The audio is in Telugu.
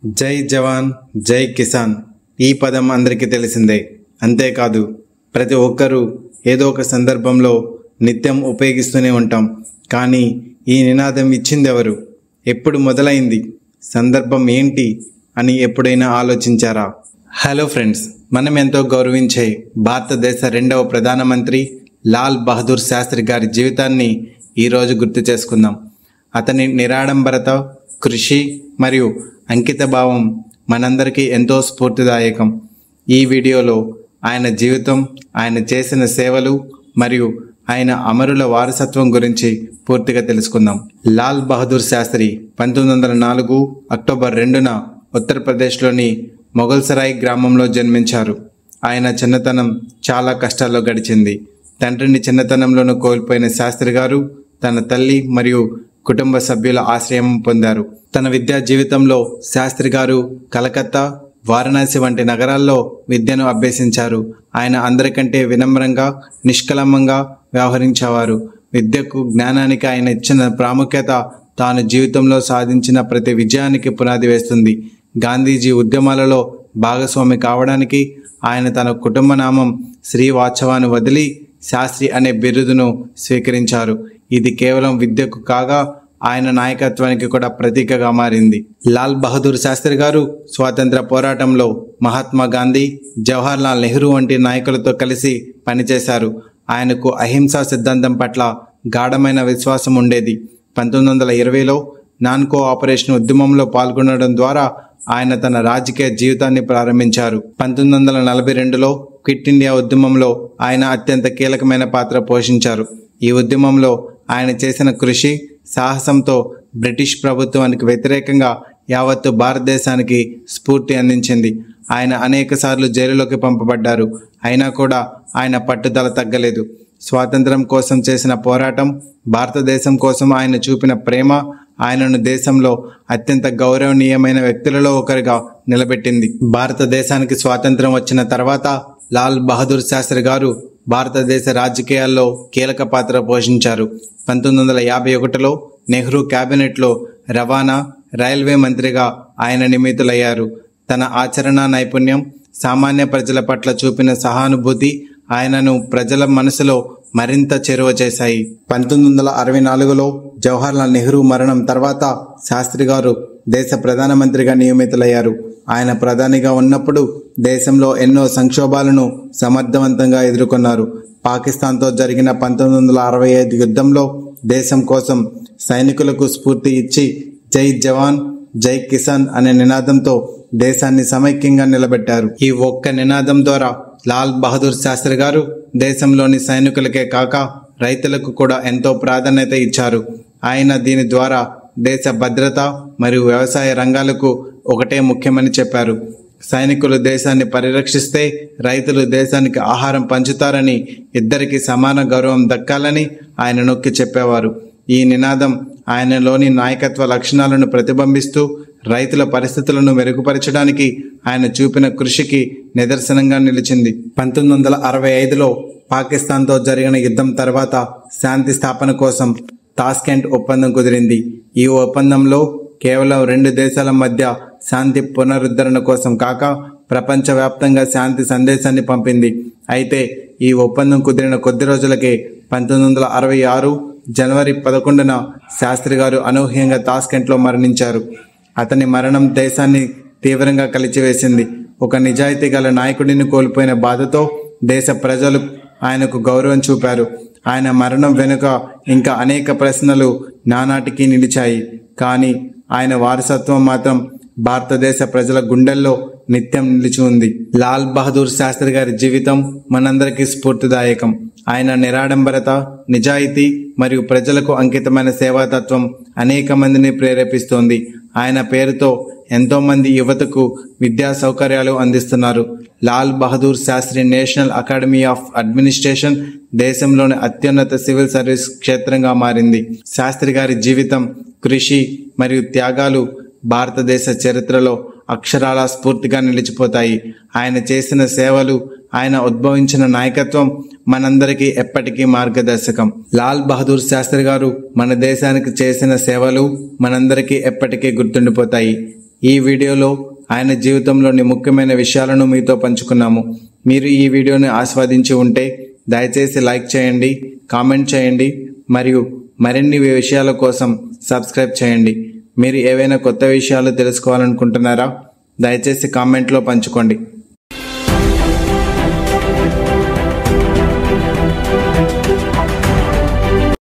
జై జవాన్ జై కిసాన్ ఈ పదం అందరికీ తెలిసిందే. అంతేకాదు ప్రతి ఒక్కరూ ఏదో ఒక సందర్భంలో నిత్యం ఉపయోగిస్తూనే ఉంటాం. కానీ ఈ నినాదం ఇచ్చింది ఎవరు, ఎప్పుడు మొదలైంది, సందర్భం ఏంటి అని ఎప్పుడైనా ఆలోచించారా? హలో ఫ్రెండ్స్, మనం ఎంతో గౌరవించే భారతదేశ 2వ ప్రధానమంత్రి లాల్ బహదూర్ శాస్త్రి గారి జీవితాన్ని ఈరోజు గుర్తు చేసుకుందాం. అతని నిరాడంబరత, కృషి మరియు అంకిత భావం మనందరికీ ఎంతో స్ఫూర్తిదాయకం. ఈ వీడియోలో ఆయన జీవితం, ఆయన చేసిన సేవలు మరియు ఆయన అమరుల వారసత్వం గురించి పూర్తిగా తెలుసుకుందాం. లాల్ బహదూర్ శాస్త్రి 1904 అక్టోబర్ 2న ఉత్తరప్రదేశ్లోని మొగల్సరాయ్ గ్రామంలో జన్మించారు. ఆయన చిన్నతనం చాలా కష్టాల్లో గడిచింది. తండ్రిని చిన్నతనంలోనూ కోల్పోయిన శాస్త్రి గారు తన తల్లి మరియు కుటుంబ సభ్యుల ఆశ్రయం పొందారు. తన విద్యా జీవితంలో శాస్త్రి గారు కలకత్తా, వారణాసి వంటి నగరాల్లో విద్యను అభ్యసించారు. ఆయన అందరికంటే వినమ్రంగా, నిష్కలంకంగా వ్యవహరించేవారు. విద్యకు, జ్ఞానానికి ఆయన ఇచ్చిన ప్రాముఖ్యత తాను జీవితంలో సాధించిన ప్రతి విజయానికి పునాది వేస్తుంది. గాంధీజీ ఉద్యమాలలో భాగస్వామి కావడానికి ఆయన తన కుటుంబ నామం శ్రీవాత్సవాను వదిలి శాస్త్రి అనే బిరుదును స్వీకరించారు. ఇది కేవలం విద్యకు కాగా ఆయన నాయకత్వానికి కూడా ప్రతీకగా మారింది. లాల్ బహదూర్ శాస్త్రి గారు స్వాతంత్ర పోరాటంలో మహాత్మా గాంధీ, జవహర్ లాల్ నెహ్రూ వంటి నాయకులతో కలిసి పనిచేశారు. ఆయనకు అహింసా సిద్ధాంతం పట్ల గాఢమైన విశ్వాసం ఉండేది. 1920లో నాన్ కోఆపరేషన్ ఉద్యమంలో పాల్గొనడం ద్వారా ఆయన తన రాజకీయ జీవితాన్ని ప్రారంభించారు. 1942లో క్విట్ ఇండియా ఉద్యమంలో ఆయన అత్యంత కీలకమైన పాత్ర పోషించారు. ఈ ఉద్యమంలో ఆయన చేసిన కృషి, సాహసంతో బ్రిటిష్ ప్రభుత్వానికి వ్యతిరేకంగా యావత్తు భారతదేశానికి స్ఫూర్తి అందించింది. ఆయన అనేకసార్లు జైలులోకి పంపబడ్డారు. అయినా కూడా ఆయన పట్టుదల తగ్గలేదు. స్వాతంత్రం కోసం చేసిన పోరాటం, భారతదేశం కోసం ఆయన చూపిన ప్రేమ ఆయనను దేశంలో అత్యంత గౌరవనీయమైన వ్యక్తులలో ఒకరిగా నిలబెట్టింది. భారతదేశానికి స్వాతంత్రం వచ్చిన తర్వాత లాల్ బహదూర్ శాస్త్రి గారు భారతదేశ రాజకీయాల్లో కీలక పాత్ర పోషించారు. 1951లో నెహ్రూ క్యాబినెట్లో రవాణా, రైల్వే మంత్రిగా ఆయన నియమితులయ్యారు. తన ఆచరణా నైపుణ్యం, సామాన్య ప్రజల పట్ల చూపిన సహానుభూతి ఆయనను ప్రజల మనసులో మరింత చేరువ చేశాయి. 1964లో జవహర్ లాల్ నెహ్రూ మరణం తర్వాత శాస్త్రి గారు దేశ ప్రధానమంత్రిగా నియమితులయ్యారు. ఆయన ప్రధానిగా ఉన్నప్పుడు దేశంలో ఎన్నో సంక్షోభాలను సమర్థవంతంగా ఎదుర్కొన్నారు. పాకిస్తాన్తో జరిగిన 1965 యుద్ధంలో దేశం కోసం సైనికులకు స్ఫూర్తి ఇచ్చి జై జవాన్ జై కిసాన్ అనే నినాదంతో దేశాన్ని సమైక్యంగా నిలబెట్టారు. ఈ ఒక్క నినాదం ద్వారా లాల్ బహదూర్ శాస్త్రి గారు దేశంలోని సైనికులకే కాక రైతులకు కూడా ఎంతో ప్రాధాన్యత ఇచ్చారు. ఆయన దీని ద్వారా దేశ భద్రత మరియు వ్యవసాయ రంగాలకు ఒకటే ముఖ్యమని చెప్పారు. సైనికులు దేశాన్ని పరిరక్షిస్తే రైతులు దేశానికి ఆహారం పంచుతారని, ఇద్దరికి సమాన గౌరవం దక్కాలని ఆయన నొక్కి చెప్పేవారు. ఈ నినాదం ఆయనలోని నాయకత్వ లక్షణాలను ప్రతిబింబిస్తూ రైతుల పరిస్థితులను మెరుగుపరచడానికి ఆయన చూపిన కృషికి నిదర్శనంగా నిలిచింది. 1965లో పాకిస్తాన్తో జరిగిన యుద్ధం తర్వాత శాంతి స్థాపన కోసం తాష్కెంట్ ఒప్పందం కుదిరింది. ఈ ఒప్పందంలో కేవలం 2 దేశాల మధ్య శాంతి పునరుద్ధరణ కోసం కాక ప్రపంచవ్యాప్తంగా శాంతి సందేశాన్ని పంపింది. అయితే ఈ ఒప్పందం కుదిరిన కొద్ది రోజులకే 1966 జనవరి 11న శాస్త్రి గారు అనూహ్యంగా తాష్కెంట్లో మరణించారు. అతని మరణం దేశాన్ని తీవ్రంగా కలిచివేసింది. ఒక నిజాయితీ గల నాయకుడిని కోల్పోయిన బాధతో దేశ ప్రజలు ఆయనకు గౌరవం చూపారు. ఆయన మరణం వెనుక ఇంకా అనేక ప్రశ్నలు నానాటికి నిలిచాయి. కానీ ఆయన వారసత్వం మాత్రం భారతదేశ ప్రజల గుండెల్లో నిత్యం నిలిచి ఉంది. లాల్ బహదూర్ శాస్త్రి గారి జీవితం మనందరికీ స్ఫూర్తిదాయకం. ఆయన నిరాడంబరత, నిజాయితీ మరియు ప్రజలకు అంకితమైన సేవాతత్వం అనేక మందిని ప్రేరేపిస్తోంది. ఆయన పేరుతో ఎంతో మంది యువతకు విద్యా సౌకర్యాలు అందిస్తున్నారు. Lal Bahadur Shastri national academy of administration దేశంలోని అత్యున్నత సివిల్ సర్వీస్ క్షేత్రంగా మారింది. శాస్త్రి గారి జీవితం, కృషి మరియు త్యాగాలు భారతదేశ చరిత్రలో అక్షరాల స్ఫూర్తిగా నిలిచిపోతాయి. ఆయన చేసిన సేవలు, ఆయన ఉద్భవించిన నాయకత్వం మనందరికీ ఎప్పటికీ మార్గదర్శకం. లాల్ బహదూర్ శాస్త్రి గారు మన దేశానికి చేసిన సేవలు మనందరికీ ఎప్పటికీ గుర్తుండిపోతాయి. ఈ వీడియోలో ఆయన జీవితంలోని ముఖ్యమైన విషయాలను మీతో పంచుకున్నాము. మీరు ఈ వీడియోని ఆస్వాదించి ఉంటే దయచేసి లైక్ చేయండి, కామెంట్ చేయండి మరియు మరిన్ని విషయాల కోసం సబ్స్క్రైబ్ చేయండి. మీరు ఏవైనా కొత్త విషయాలు తెలుసుకోవాలనుకుంటున్నారా? దయచేసి కామెంట్లో పంచుకోండి.